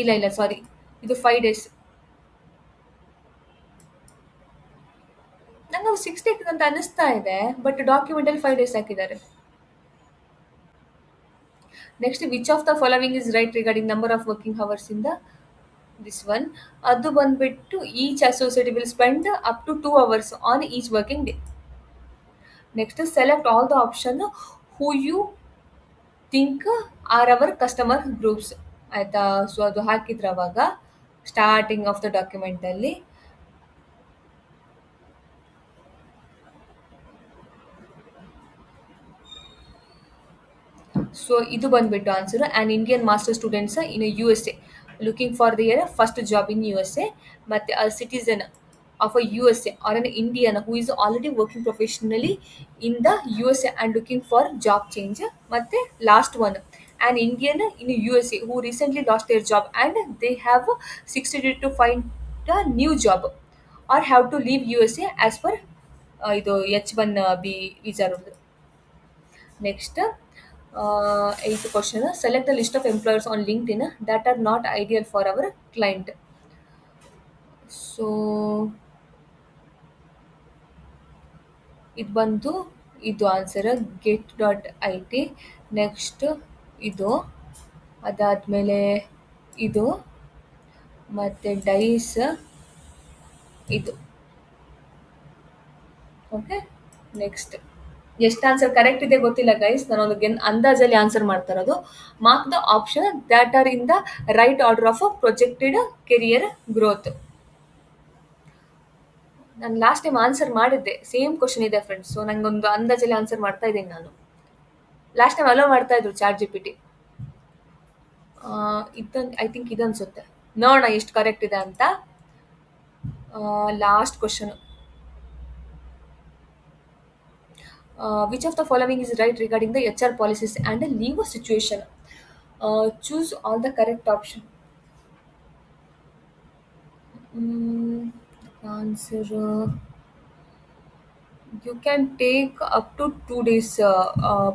ಇಲ್ಲ ಸಾರಿ, ಇದು 5 days. ನಂಗೆ ಅವ್ರು 6 days ಅಂತ ಅನಿಸ್ತಾ ಇದೆ, ಬಟ್ ಡಾಕ್ಯುಮೆಂಟಲ್ಲಿ 5 days ಹಾಕಿದ್ದಾರೆ. Next, which of the following is right regarding number of working hours in the this one? ಅದು ಬಂದ್ಬಿಟ್ಟು each associate will spend up to 2 hours on each working day. Next, select all the option who you think are our customer groups. ಆಯ್ತಾ? So ಅದು ಹಾಕಿದ್ರೆ ಅವಾಗ starting of the document ಅಲ್ಲಿ. So ಇದು ಬಂದ್ಬಿಟ್ಟು answer. And Indian master students in U S A looking for their first job in U S A, ಮತ್ತೆ a citizen of a U S A or an Indian who is already working professionally in the U S A and looking for job change. ಮತ್ತೆ last one, an Indian in USA who recently lost their job and they have 60 days to find a new job or have to leave USA as per ಇದು H1 B visa rule. Next, eighth question. Select the list of employers on LinkedIn that are not ideal for our client. So, ಇದು ಬಂತು, ಇದು answer get.it. Next ಇದು, ಅದಾದಮೇಲೆ ಇದು, ಮತ್ತು ಡೈಸ್ ಇದು. ಓಕೆ, ನೆಕ್ಸ್ಟ್ ಎಷ್ಟು ಆನ್ಸರ್ ಕರೆಕ್ಟ್ ಇದೆ ಗೊತ್ತಿಲ್ಲ ಗೈಸ್, ನಾನು ಒಂದು ಅಂದಾಜಲ್ಲಿ ಆನ್ಸರ್ ಮಾಡ್ತಾ ಇರೋದು. Mark the option that are in the right order of projected career growth. ನಾನು ಲಾಸ್ಟ್ ಟೈಮ್ ಆನ್ಸರ್ ಮಾಡಿದ್ದೆ, ಸೇಮ್ ಕ್ವಶನ್ ಇದೆ ಫ್ರೆಂಡ್ಸ್. ಸೊ ನಂಗೊಂದು ಅಂದಾಜಲ್ಲಿ ಆನ್ಸರ್ ಮಾಡ್ತಾ ಇದ್ದೀನಿ ನಾನು. ಲಾಸ್ಟ್ ಟೈಮ್ ಅಲೋ ಮಾಡ್ತಾ ಇದ್ರು ಚಾಟ್ ಜಿ ಪಿ ಟಿ. ಇದೊಂದು ಐ ಥಿಂಕ್ ಇದು ಅನ್ಸುತ್ತೆ, ನೋಡೋಣ ಎಷ್ಟು ಕರೆಕ್ಟ್ ಇದೆ ಅಂತ. Last question. Which of the following is right regarding the HR policies and leave situation? Choose all the correct option. Answer. You can take up to 2 days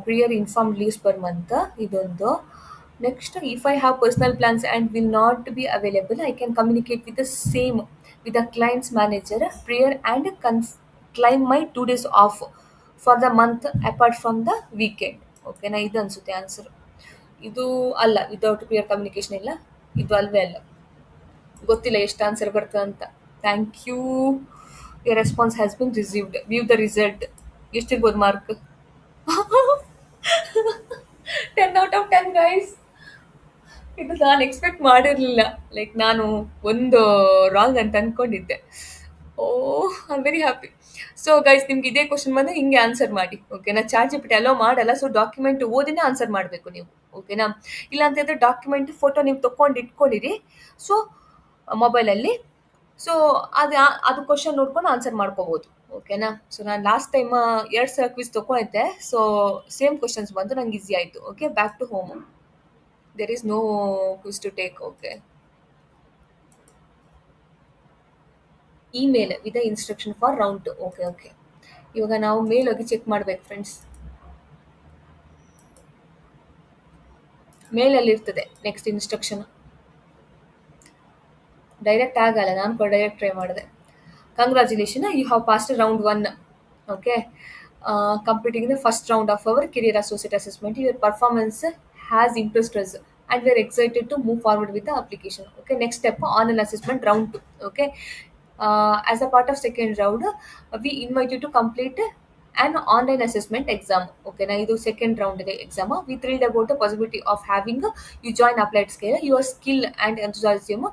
prior informed leaves per month. ಇದೊಂದು. Next, if I have personal plans and will not be available, I can communicate with the same with the client's manager prior and claim my 2 days off for the month apart from the weekend. ಓಕೆನಾ? ಇದು ಅನ್ಸುತ್ತೆ answer. ಇದು ಅಲ್ಲ, without ಪ್ರಿಯರ್ communication ಇಲ್ಲ, ಇದು ಅಲ್ವೇ ಅಲ್ಲ. ಗೊತ್ತಿಲ್ಲ ಎಷ್ಟು ಆನ್ಸರ್ ಬರ್ತದೆ ಅಂತ. Thank you, your response has been received. View the result. ಎಷ್ಟಿರ್ಬೋದು ಮಾರ್ಕ್? 10/10 ಗೈಸ್. ಇದು ನಾನು ಎಕ್ಸ್ಪೆಕ್ಟ್ ಮಾಡಿರಲಿಲ್ಲ. ಲೈಕ್ ನಾನು ಒಂದು ರಾಂಗ್ ಅಂತ ಅಂದ್ಕೊಂಡಿದ್ದೆ. I am very happy. So guys, ನಿಮ್ಗೆ ಇದೇ ಕ್ವಶನ್ ಬಂದರೆ ಹಿಂಗೆ ಆನ್ಸರ್ ಮಾಡಿ. ಓಕೆನಾ? Chat G P T allow ಮಾಡಲ್ಲ. ಸೊ ಡಾಕ್ಯುಮೆಂಟ್ ಓದಿನೇ ಆನ್ಸರ್ ಮಾಡಬೇಕು ನೀವು. ಓಕೆನಾ? ಇಲ್ಲ ಅಂತಂದರೆ ಡಾಕ್ಯುಮೆಂಟ್ ಫೋಟೋ ನೀವು ತೊಗೊಂಡು ಇಟ್ಕೊಂಡಿರಿ ಸೊ ಮೊಬೈಲಲ್ಲಿ. ಸೊ ಅದು ಕ್ವಶನ್ ನೋಡ್ಕೊಂಡು ಆನ್ಸರ್ ಮಾಡ್ಕೋಬೋದು. ಓಕೆನಾ? ಸೊ ನಾನು ಲಾಸ್ಟ್ ಟೈಮ್ 2 ಕ್ವಿಸ್ ತೊಗೊಂಡಿದ್ದೆ. ಸೊ ಸೇಮ್ ಕ್ವಶನ್ಸ್ ಬಂದು ನಂಗೆ ಈಸಿ ಆಯಿತು. Okay, back to home. There is no quiz to take. Okay, email with instruction for round 2. Okay okay, ಇವಾಗ ನಾವು ಮೇಲ್ ಹೋಗಿ ಚೆಕ್ ಮಾಡ್ಬೇಕು ಫ್ರೆಂಡ್ಸ್. ಮೇಲಲ್ಲಿ ಇರ್ತದೆ ನೆಕ್ಸ್ಟ್ ಇನ್ಸ್ಟ್ರಕ್ಷನ್. ಡೈರೆಕ್ಟ್ ಆಗಲ್ಲ, ನಾನು ಕೂಡ ಡೈರೆಕ್ಟ್ ಟ್ರೈ ಮಾಡಿದೆ. Congratulation, you have passed round 1. Okay, completing the first round of our career associate assessment. Your performance has impressed us and we are excited to move forward with the application. Okay, next step on an assessment round 2. Okay, as a part of second round, we invite you to complete an online assessment exam. Okay, now ಇದು second round ಗೆ exam. We thrilled about the possibility of having you join Applied Scale. Your skill and enthusiasm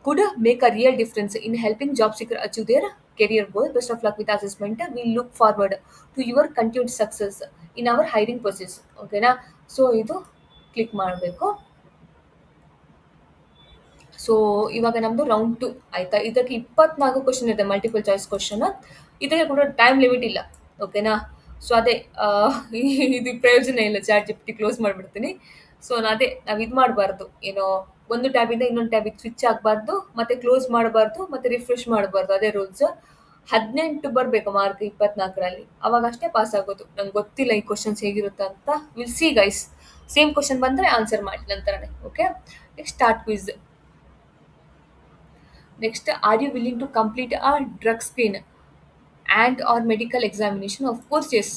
could make a real difference in helping job seeker achieve their career goal. Best of luck with assessment. We look forward to your continued success in our hiring process. ಓಕೆನಾ? So ಇದು click ಮಾಡಬೇಕು. So ಇವಾಗ ನಮ್ಮದು round 2 ಆಯಿತಾ? ಇದಕ್ಕೆ 24 question ಇದೆ, multiple choice question. ಇದಕ್ಕೆ ಕೂಡ ಟೈಮ್ ಲಿಮಿಟ್ ಇಲ್ಲ. ಓಕೆನಾ? ಸೊ ಅದೇ ಇದು ಪ್ರಯೋಜನ ಇಲ್ಲ, chat G P T close ಮಾಡಿಬಿಡ್ತೀನಿ. ಸೊ ಅದೇ ನಾವು ಇದು ಮಾಡಬಾರ್ದು, ಏನೋ ಒಂದು ಟ್ಯಾಬಿಂದ ಇನ್ನೊಂದು ಟ್ಯಾಬಿಗೆ ಸ್ವಿಚ್ ಆಗಬಾರ್ದು, ಮತ್ತೆ ಕ್ಲೋಸ್ ಮಾಡಬಾರ್ದು, ಮತ್ತೆ ರಿಫ್ರೆಶ್ ಮಾಡಬಾರ್ದು. ಅದೇ ರೂಲ್ಸ್. 18 ಬರಬೇಕು ಮಾರ್ಕ್ 24ರಲ್ಲಿ, ಅವಾಗ ಅಷ್ಟೇ ಪಾಸ್ ಆಗೋದು. ನಂಗೆ ಗೊತ್ತಿಲ್ಲ ಈ ಕ್ವಶನ್ಸ್ ಹೇಗಿರುತ್ತೆ ಅಂತ. We'll see guys. Same question ಬಂದರೆ ಆನ್ಸರ್ ಮಾಡಿ ನಂತರನೇ. Okay, next start quiz. Next, are you willing to complete a drug screen and or medical examination? Of course, yes.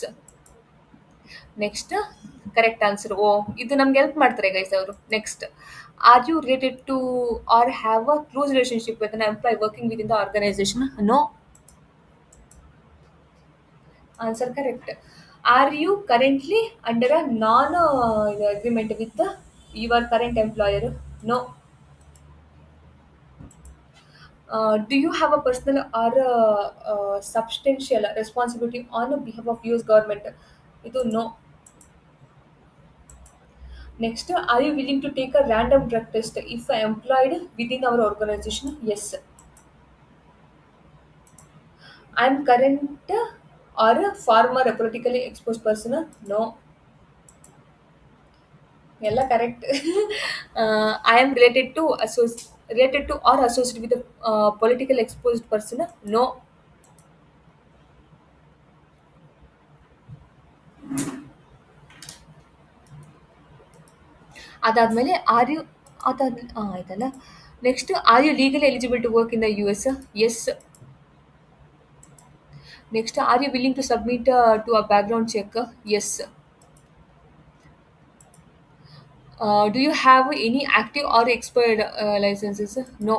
Next, correct answer. ಓ, ಇದು ನಮ್ಗೆ ಹೆಲ್ಪ್ ಮಾಡ್ತಾರೆ guys ಅವರು. Next, are you related to or have a close relationship with an employ working with in the organisation? No. Answer correct. Are you currently under a non agreement with the Your current employer? No. Do you have a personal or substantial responsibility on behalf of US government? Idu no. Next, are you willing to take a random drug test if employed within our organization? Yes. I am current or a former politically exposed person? No. Ella correct. I am related to or associated with a political exposed person? No. ಅದಾದ್ಮೇಲೆ are you ಅದಾದ ಆಯ್ತಲ್ಲ. Next, are you legally eligible to work in the U S? Yes. Next, are you willing to submit to a background check? Yes. Do you have any active or expired licenses? No.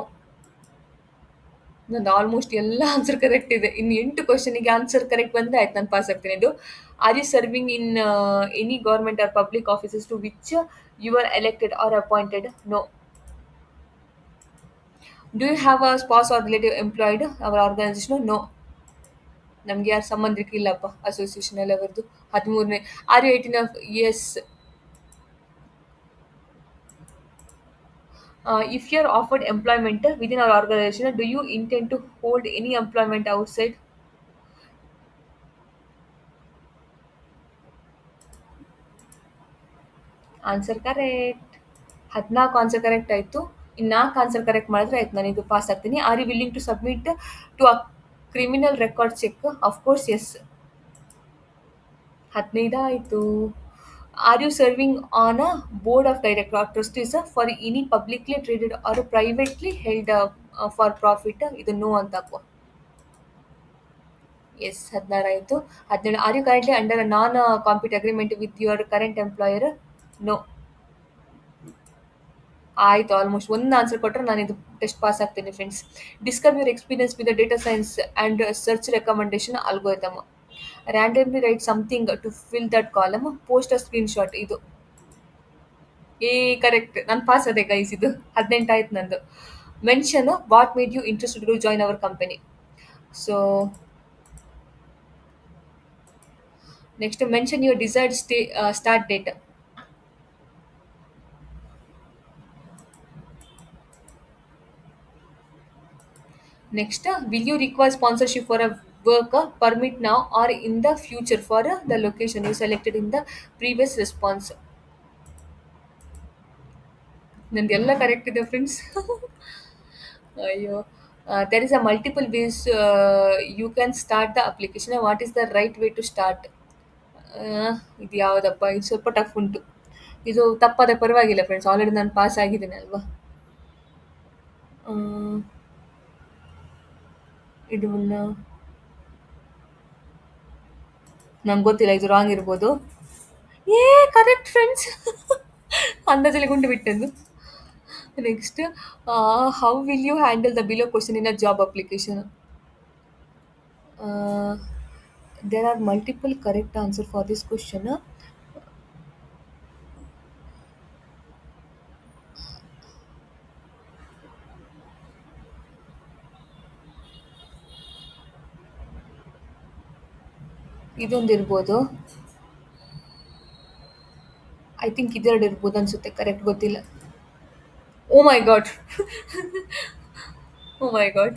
ನಂದು almost ಎಲ್ಲ answer correct ಇದೆ. ಇನ್ನು 8 ಕ್ವಶನಿಗೆ answer correct ಬಂದರೆ ಆಯ್ತು, ನಾನು pass ಆಗ್ತೀನಿ. ಇದು, are you serving in any government or public offices to which you are elected or appointed? No. Do you have a spouse or relative employed our organisation? No. ನಮ್ಗೆ ಯಾರು ಸಂಬಂಧಿಕರು ಇಲ್ಲಪ್ಪ association ಎಲ್ಲ ಅವರದ್ದು. 13ನೇ. Are you 18 of? Yes. If you are offered employment within our organization, do you intend to hold any employment outside? Answer correct. 14 answer correct ಆಯಿತು. ಇನ್ನು 4 answer correct ಮಾಡಿದ್ರೆ ಆಯ್ತು, ನಾನು ಇದು ಪಾಸ್ ಆಗ್ತೀನಿ. Are you willing to submit to a criminal record check? Of course yes. 15 ಆಯಿತು. Are you serving on a board of director or trustees for any publicly traded or privately held for profit? ಇದು no ಅಂತ ಹಾಕುವ. Yes. 16 ಆಯಿತು. 17, are you currently under a non compete agreement with your current employer? No. ಆಯಿತು, almost ಒಂದು answer ಕೊಟ್ಟರೆ ನಾನು ಇದು test pass ಆಗ್ತೀನಿ friends. Discuss your experience with data science and search recommendation algorithm. Randomly write something to fill that column, post a screenshot. ಇದು A correct, ನಾನು pass ಅದೇ guys. ಇದು 18 ಆಯ್ತು ನಂದು. Mention what made you interested to join our company. So next, mention your desired start date. Next, will you require sponsorship for a work permit now or in the future for the location you selected in the previous response? ನಂದೆಲ್ಲ correct ಇದೆ friends. ಅಯ್ಯೋ. There is a multiple ways you can start the application. What is the right way to start? ಇದು ಯಾವುದಪ್ಪ, ಇದು ಸ್ವಲ್ಪ tough ಉಂಟು. ಇದು ತಪ್ಪದ ಪರವಾಗಿಲ್ಲ ಫ್ರೆಂಡ್ಸ್, ಆಲ್ರೆಡಿ ನಾನು ಪಾಸ್ ಆಗಿದ್ದೇನೆ ಅಲ್ವಾ. ಇದು ನಂಗೆ ಗೊತ್ತಿಲ್ಲ, ಇದು ರಾಂಗ್ ಇರ್ಬೋದು. ಏ ಕರೆಕ್ಟ್ ಫ್ರೆಂಡ್ಸ್. ಅಂದಾಜಲ್ಲಿ ಗುಂಡು ಬಿಟ್ಟದ್ದು. Next, how will you handle the below question in a job application? There are multiple correct answer for this question. ಇದೊಂದು ಇರ್ಬೋದು, ಐ ಥಿಂಕ್ ಇದೆರಡು ಇರ್ಬೋದು ಅನ್ಸುತ್ತೆ, ಕರೆಕ್ಟ್ ಗೊತ್ತಿಲ್ಲ. ಓ my god. O my God,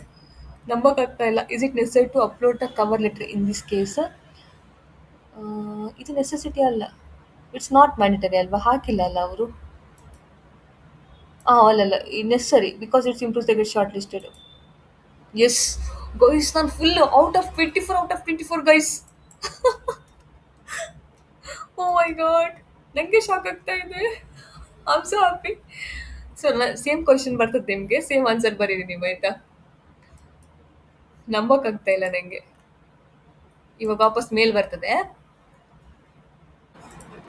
ನಂಬಕ್ಕಾಗ್ತಾ ಇಲ್ಲ. Is it necessary to upload the cover letter in this case? ಇದು necessity ಅಲ್ಲ, ಇಟ್ಸ್ ನಾಟ್ ಮ್ಯಾಂಡೇಟರಿ ಅಲ್ವಾ, ಹಾಕಿಲ್ಲ ಅಲ್ಲ ಅವರು. ಅಲ್ಲಲ್ಲ, necessary because it's improves the get short listed. Yes guys, ನಾನು full out of 24 guys. Oh my God, ನನಗೆ shock ಆಗ್ತಾ ಇದೆ. I am so happy. So same question ಬರ್ತದೆ ನಿಮಗೆ, ಸೇಮ್ ಆನ್ಸರ್ ಬರೀರಿ ನೀವು ಆಯ್ತಾ. ನಂಬಕ್ಕಾಗ್ತಾ ಇಲ್ಲ ನನಗೆ. ಇವಾಗ ವಾಪಸ್ ಮೇಲ್ ಬರ್ತದೆ.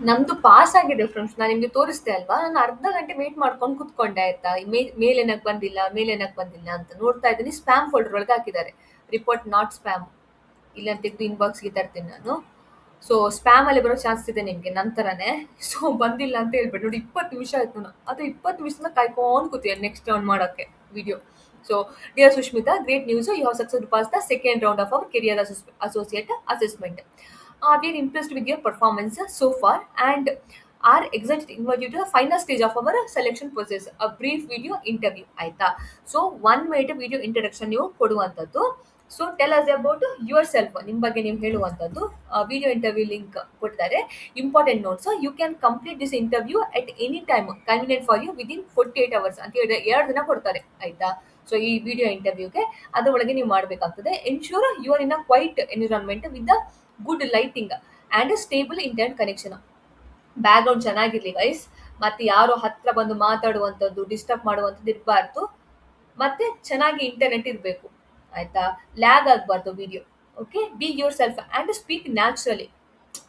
ನಮ್ದು ಪಾಸ್ ಆಗಿದೆ ಫ್ರೆಂಡ್ಸ್, ನಾನು ನಿಮಗೆ ತೋರಿಸ್ದೆ ಅಲ್ವಾ. ನಾನು ಅರ್ಧ ಗಂಟೆ ವೇಟ್ ಮಾಡ್ಕೊಂಡು ಕುತ್ಕೊಂಡೆ ಆಯ್ತಾ. ಮೇಲ್ ಏನಕ್ಕೆ ಬಂದಿಲ್ಲ ಅಂತ ನೋಡ್ತಾ ಇದ್ದೀನಿ. ಸ್ಪ್ಯಾಮ್ ಫೋಲ್ಡರ್ ಒಳಗೆ ಹಾಕಿದ್ದಾರೆ, ರಿಪೋರ್ಟ್ ನಾಟ್ ಸ್ಪ್ಯಾಮ್. ಇಲ್ಲ ತೆಗೆದು ಇನ್ಬಾಕ್ಸ್ಗೆ ತರ್ತೀನಿ ನಾನು. ಸೊ ಸ್ಪ್ಯಾಮ್ ಅಲ್ಲಿ ಬರೋ ಚಾನ್ಸ್ ಇದೆ ನಿಮ್ಗೆ ನಂತರನೇ. ಸೊ ಬಂದಿಲ್ಲ ಅಂತ ಹೇಳ್ಬಿಟ್ಟು ನೋಡಿ 20 ನಿಮಿಷ ಆಯ್ತು. ಅದು 20 ನಿಮಿಷದಿಂದ ಕಾಯ್ಕೊಂಡು ಕೂತೀಯ ನೆಕ್ಸ್ಟ್ ರೌಂಡ್ ಮಾಡೋಕ್ಕೆ video. So dear Sushmita, great news, you have success pass the second round of our career associate assessment. We are impressed with your performance so far and are excited to invite you to the final stage of our selection process, a brief video interview. ಆಯ್ತಾ? So 1 minute video introduction ನೀವು ಕೊಡುವಂಥದ್ದು. So tell us about yourself, ನಿಮ್ಮ ಬಗ್ಗೆ ನೀವು ಹೇಳುವಂಥದ್ದು. Video interview link ಕೊಟ್ಟಿದ್ದಾರೆ. Important notes, you can complete this interview at any time convenient for you within 48 hours ಅಂತ ಹೇಳಿದ್ರೆ 2 ದಿನ ಕೊಡ್ತಾರೆ. ಆಯ್ತಾ? ಸೊ ಈ ವಿಡಿಯೋ ಇಂಟರ್ವ್ಯೂಗೆ ಅದರೊಳಗೆ ನೀವು ಮಾಡಬೇಕಾಗ್ತದೆ. Ensure you are in a quiet environment with the good lighting and stable internet connection. Background ಚೆನ್ನಾಗಿರ್ಲಿ ಗೈಸ್, ಮತ್ತೆ ಯಾರೋ ಹತ್ರ ಬಂದು ಮಾತಾಡುವಂಥದ್ದು ಡಿಸ್ಟರ್ಬ್ ಮಾಡುವಂಥದ್ದು ಇರಬಾರ್ದು, ಮತ್ತೆ ಚೆನ್ನಾಗಿ ಇಂಟರ್ನೆಟ್ ಇರಬೇಕು. ಆಯ್ತಾ? ಲ್ಯಾಗ್ ಆಗಬಾರ್ದು video. Okay, be your self and speak naturally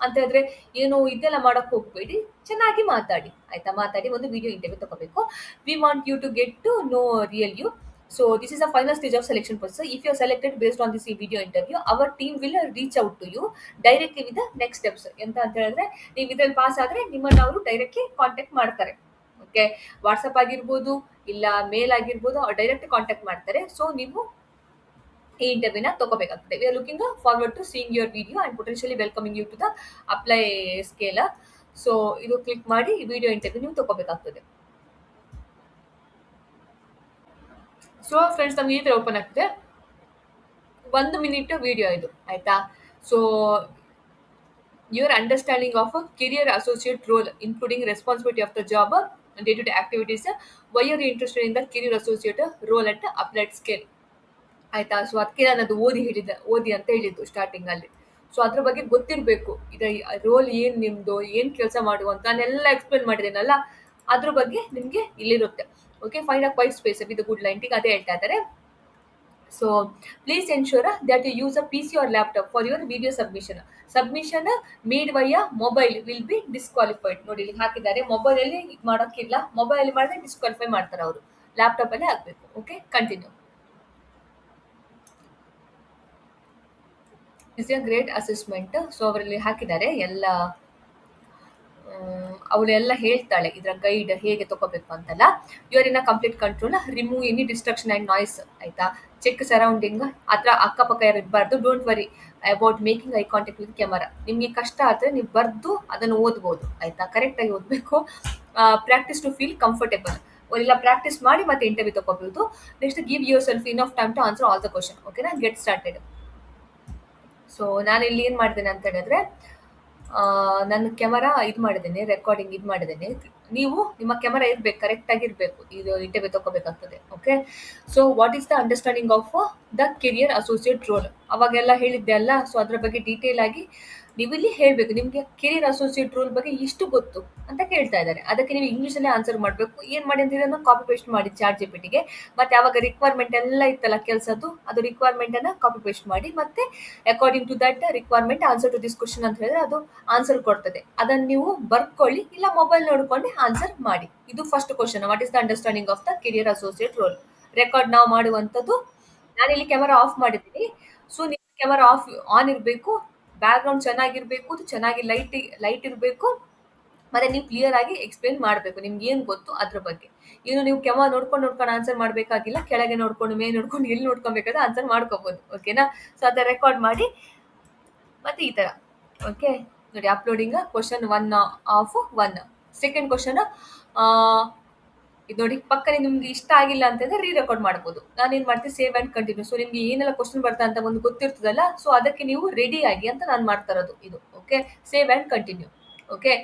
ಅಂತ ಹೇಳಿದ್ರೆ ಏನು ಇದೆಲ್ಲ ಮಾಡೋಕ್ಕೆ ಹೋಗ್ಬೇಡಿ, ಚೆನ್ನಾಗಿ ಮಾತಾಡಿ. ಆಯ್ತಾ? ಮಾತಾಡಿ ಒಂದು ವಿಡಿಯೋ ಇಂಟರ್ವ್ಯೂ ತಗೋಬೇಕು. We want you to get to know real you. So this is a final stage of selection process. If you are selected based on this video interview, our team will reach out to you directly with the next steps. ಎಂತ ಅಂತ ಹೇಳಿದ್ರೆ, ನೀವು ಇದ್ರಲ್ಲಿ pass ಆದ್ರೆ ನಿಮ್ಮನ್ನ ಅವರು directly contact ಮಾಡ್ತಾರೆ. Okay, WhatsApp ಆಗಿರ್ಬೋದು, ಇಲ್ಲ ಮೇಲ್ ಆಗಿರ್ಬೋದು, ಅವ್ರು ಡೈರೆಕ್ಟ್ ಕಾಂಟ್ಯಾಕ್ಟ್ ಮಾಡ್ತಾರೆ. ಸೊ ನೀವು ಈ ಇಂಟರ್ವ್ಯೂನ ತಗೋಬೇಕಾಗ್ತದೆ. We are looking forward to seeing your video and potentially welcoming you to the apply Scaler. So ಇದು ಕ್ಲಿಕ್ ಮಾಡಿ ವಿಡಿಯೋ ಇಂಟರ್ವ್ಯೂ ನೀವು ತಗೋಬೇಕಾಗ್ತದೆ. ಸೊ ಫ್ರೆಂಡ್ಸ್, ನಮ್ಗೆ ಈ ಥರ ಓಪನ್ ಆಗ್ತದೆ. 1 minute ವಿಡಿಯೋ ಇದು. ಆಯ್ತಾ? So your understanding of career associate role including responsibility of the job, day to day activities, why are you interested in the career associate role at Applied Scale. ಆಯ್ತಾ? So ಅದಕ್ಕೆ ನಾನು ಅದು ಓದಿ ಅಂತ ಹೇಳಿದ್ದು starting ಅಲ್ಲಿ. ಸೊ ಅದ್ರ ಬಗ್ಗೆ ಗೊತ್ತಿರಬೇಕು, ಇದು ರೋಲ್ ಏನು, ನಿಮ್ದು ಏನು ಕೆಲಸ ಮಾಡುವಂತ ನಾನೆಲ್ಲ ಎಕ್ಸ್ಪ್ಲೇನ್ ಮಾಡಿದ್ದೇನಲ್ಲ, ಅದ್ರ ಬಗ್ಗೆ ನಿಮಗೆ ಇಲ್ಲಿರುತ್ತೆ. Okay, find a quiet space with good lighting, ಅದೇ ಹೇಳ್ತಾ ಇದ್ದಾರೆ. So please ensure that you use a PC or laptop for your video submission. Submission made via mobile will be disqualified. ನೋಡಿ ಇಲ್ಲಿ ಹಾಕಿದ್ದಾರೆ, ಮೊಬೈಲಲ್ಲಿ ಮಾಡೋಕ್ಕಿಲ್ಲ, ಮೊಬೈಲ್ ಮಾಡಿದ್ರೆ ಡಿಸ್ಕ್ವಾಲಿಫೈ ಮಾಡ್ತಾರೆ ಅವರು, ಲ್ಯಾಪ್ಟಾಪಲ್ಲೇ ಆಗಬೇಕು. Okay, continue. Is A great assessment. So ಅವರಲ್ಲಿ ಹಾಕಿದ್ದಾರೆ ಎಲ್ಲ, ಅವಳೆಲ್ಲ ಹೇಳ್ತಾಳೆ ಇದರ ಗೈಡ್ ಹೇಗೆ ತಗೋಬೇಕು ಅಂತೆಲ್ಲ. You are in a complete control, remove any distraction and noise. ಆಯ್ತಾ? ಚೆಕ್ ಸರೌಂಡಿಂಗ್, ಹತ್ರ ಅಕ್ಕಪಕ್ಕ ಯಾರು ಇರಬಾರ್ದು. Don't worry about making eye contact with camera. ನಿಮಗೆ ಕಷ್ಟ ಆದರೆ ನೀವು ಬರೆದು ಅದನ್ನು ಓದ್ಬೋದು. ಆಯ್ತಾ? ಕರೆಕ್ಟಾಗಿ ಓದಬೇಕು. ಪ್ರಾಕ್ಟೀಸ್ ಟು ಫೀಲ್ ಕಂಫರ್ಟೇಬಲ್, ಇಲ್ಲ ಪ್ರಾಕ್ಟೀಸ್ ಮಾಡಿ ಮತ್ತೆ ಇಂಟರ್ವ್ಯೂ ತಗೋಬಹುದು. Next, give yourself enough time to answer all the question. ಓಕೆನಾ? Get started. ಸೊ ನಾನು ಇಲ್ಲಿ ಏನು ಮಾಡಿದ್ದೇನೆ ಅಂತ ಹೇಳಿದ್ರೆ, ನನ್ನ ಕ್ಯಾಮರಾ ಇದು ಮಾಡಿದ್ದೇನೆ, ರೆಕಾರ್ಡಿಂಗ್ ಇದು ಮಾಡಿದ್ದೇನೆ. ನೀವು ನಿಮ್ಮ ಕ್ಯಾಮರಾ ಇರಬೇಕು, ಕರೆಕ್ಟಾಗಿ ಇರಬೇಕು, ಇದು ಇಂಟರ್ವ್ಯೂ ತಗೋಬೇಕಾಗ್ತದೆ. Okay, so what is the understanding of the career associate role, ಅವಾಗೆಲ್ಲ ಹೇಳಿದ್ದೆ ಅಲ್ಲ. ಸೊ ಅದ್ರ ಬಗ್ಗೆ ಡೀಟೇಲ್ ಆಗಿ ನೀವು ಇಲ್ಲಿ ಹೇಳಬೇಕು. ನಿಮಗೆ ಕೆರಿಯರ್ ಅಸೋಸಿಯೇಟ್ ರೋಲ್ ಬಗ್ಗೆ ಇಷ್ಟು ಗೊತ್ತು ಅಂತ ಕೇಳ್ತಾ ಇದ್ದಾರೆ, ಅದಕ್ಕೆ ನೀವು ಇಂಗ್ಲೀಷಲ್ಲೇ ಆನ್ಸರ್ ಮಾಡಬೇಕು. ಏನು ಮಾಡಿ ಅಂತ ಇದನ್ನು ಕಾಪಿ ಪೇಸ್ಟ್ ಮಾಡಿ ಚಾಟ್ ಜಿಪಿಟಿಗೆ. ಮತ್ತೆ ಅವಾಗ ರಿಕ್ವೈರ್ಮೆಂಟ್ ಎಲ್ಲ ಇತ್ತಲ್ಲ ಕೆಲಸದ್ದು, ಅದು ರಿಕ್ವೈರ್ಮೆಂಟನ್ನು ಕಾಪಿ ಪೇಸ್ಟ್ ಮಾಡಿ, ಮತ್ತೆ according to that requirement answer to this question ಅಂತ ಹೇಳಿದ್ರೆ ಅದು ಆನ್ಸರ್ ಕೊಡ್ತದೆ. ಅದನ್ನು ನೀವು ಬರ್ಕೊಳ್ಳಿ, ಇಲ್ಲ ಮೊಬೈಲ್ ನೋಡ್ಕೊಂಡು ಆನ್ಸರ್ ಮಾಡಿ. ಇದು first question, what is the understanding of the career associate role. Record ನಾವು ಮಾಡುವಂಥದ್ದು. ನಾನಿಲ್ಲಿ ಕ್ಯಾಮರಾ ಆಫ್ ಮಾಡಿದ್ದೀನಿ. ಸೊ ನಿಮ್ಮ ಕ್ಯಾಮರಾ ಆನ್ ಇರಬೇಕು, ಬ್ಯಾಕ್ಗ್ರೌಂಡ್ ಚೆನ್ನಾಗಿರ್ಬೇಕು, ಚೆನ್ನಾಗಿ ಲೈಟ್ ಇರಬೇಕು, ಮತ್ತೆ ನೀವು ಕ್ಲಿಯರ್ ಆಗಿ ಎಕ್ಸ್ಪ್ಲೇನ್ ಮಾಡಬೇಕು ನಿಮ್ಗೆ ಏನು ಗೊತ್ತು ಅದ್ರ ಬಗ್ಗೆ. ಏನು ನೀವು ಕ್ಯಾಮರಾ ನೋಡ್ಕೊಂಡು ಆನ್ಸರ್ ಮಾಡಬೇಕಾಗಿಲ್ಲ, ಕೆಳಗೆ ನೋಡ್ಕೊಂಡು ಮೇಲೆ ನೋಡ್ಕೊಂಡು ಎಲ್ಲಿ ನೋಡ್ಕೊಬೇಕಾದ್ರೆ ಆನ್ಸರ್ ಮಾಡ್ಕೋಬಹುದು. ಓಕೆನಾ? ಸೊ ಅದನ್ನ ರೆಕಾರ್ಡ್ ಮಾಡಿ ಮತ್ತೆ ಈ ತರ. ಓಕೆ, ನೋಡಿ ಅಪ್ಲೋಡಿಂಗ್ ಕ್ವಶನ್ 1 ಸೆಕೆಂಡ್ ಕ್ವಶನ್. ಇದು ನೋಡಿ ಪಕ್ಕನೆ ನಿಮ್ಗೆ ಇಷ್ಟ ಆಗಿಲ್ಲ ಅಂತಂದ್ರೆ ರೀ ರೆಕಾರ್ಡ್ ಮಾಡ್ಬೋದು. ನಾನೇನ್ ಮಾಡ್ತೀನಿ, ಸೇವ್ ಆ್ಯಂಡ್ ಕಂಟಿನ್ಯೂ. ಸೊ ನಿಮ್ಗೆ ಏನೆಲ್ಲ ಕ್ವಶನ್ ಬರ್ತಾ ಅಂತ ಒಂದು ಗೊತ್ತಿರ್ತದಲ್ಲ, ಸೊ ಅದಕ್ಕೆ ನೀವು ರೆಡಿ ಆಗಿ ಅಂತ ನಾನು ಮಾಡ್ತಾ ಇರೋದು ಇದು. Okay, save and continue. Okay,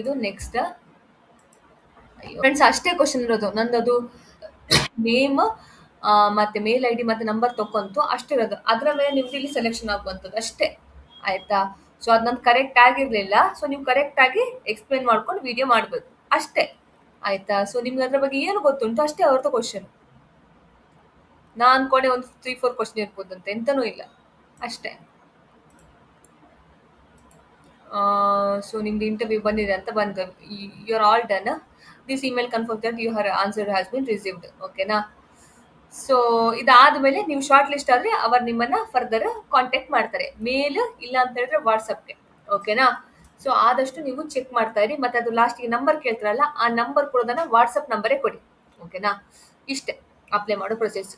ಇದು ನೆಕ್ಸ್ಟ್. ಫ್ರೆಂಡ್ಸ್, ಅಷ್ಟೇ ಕ್ವಶನ್ ಇರೋದು ನಂದದು. ನೇಮ್ ಮತ್ತೆ ಮೇಲ್ ID ಮತ್ತೆ ನಂಬರ್ ತಕೊಂತು ಅಷ್ಟೇ ಇರೋದು. ಅದರ ಮೇಲೆ ನಿಮ್ಗೆ ಇಲ್ಲಿ ಸೆಲೆಕ್ಷನ್ ಆಗುವಂಥದ್ದು ಅಷ್ಟೇ. ಆಯ್ತಾ? ಸೊ ಅದು ನಂದು ಕರೆಕ್ಟ್ ಆಗಿರ್ಲಿಲ್ಲ. ಸೊ ನೀವು ಕರೆಕ್ಟ್ ಆಗಿ ಎಕ್ಸ್ಪ್ಲೇನ್ ಮಾಡ್ಕೊಂಡು ವಿಡಿಯೋ ಮಾಡ್ಬೇಕು ಅಷ್ಟೇ. ಆಯ್ತಾ? ಸೊ ನಿಮ್ಗೆ ಅದ್ರ ಬಗ್ಗೆ ಏನು ಗೊತ್ತುಂಟು ಅಷ್ಟೇ ಅವ್ರದ್ದು ಕ್ವಶನ್. ನಾ ಅನ್ಕೊಂಡೆ ಒಂದು 3-4 ಕ್ವಶನ್ ಇರ್ಬೋದು ಅಂತ, ಎಂತನೂ ಇಲ್ಲ, ಅಷ್ಟೇ. ಸೊ ನಿಮ್ದು ಇಂಟರ್ವ್ಯೂ ಬಂದಿದೆ ಅಂತ ಬಂದು, you are all done. This email confirm that your answer has been received. ಓಕೆನಾ? ಸೊ ಇದಾದ್ಮೇಲೆ ನೀವು ಶಾರ್ಟ್ ಲಿಸ್ಟ್ ಆದ್ರೆ ಅವರು ನಿಮ್ಮನ್ನ ಫರ್ದರ್ ಕಾಂಟ್ಯಾಕ್ಟ್ ಮಾಡ್ತಾರೆ, ಮೇಲ್ ಇಲ್ಲ ಅಂತ ಹೇಳಿದ್ರೆ ವಾಟ್ಸಪ್ಗೆ. ಓಕೆನಾ? ಸೊ ಆದಷ್ಟು ನೀವು ಚೆಕ್ ಮಾಡ್ತಾ ಇರಿ. ಮತ್ತೆ ಅದು ಲಾಸ್ಟ್ಗೆ ನಂಬರ್ ಕೇಳ್ತಾರಲ್ಲ, ಆ ನಂಬರ್ ಕೊಡೋದನ್ನ ವಾಟ್ಸಪ್ ನಂಬರೇ ಕೊಡಿ. ಓಕೆನಾ? ಇಷ್ಟೇ ಅಪ್ಲೈ ಮಾಡೋ ಪ್ರೊಸೆಸ್.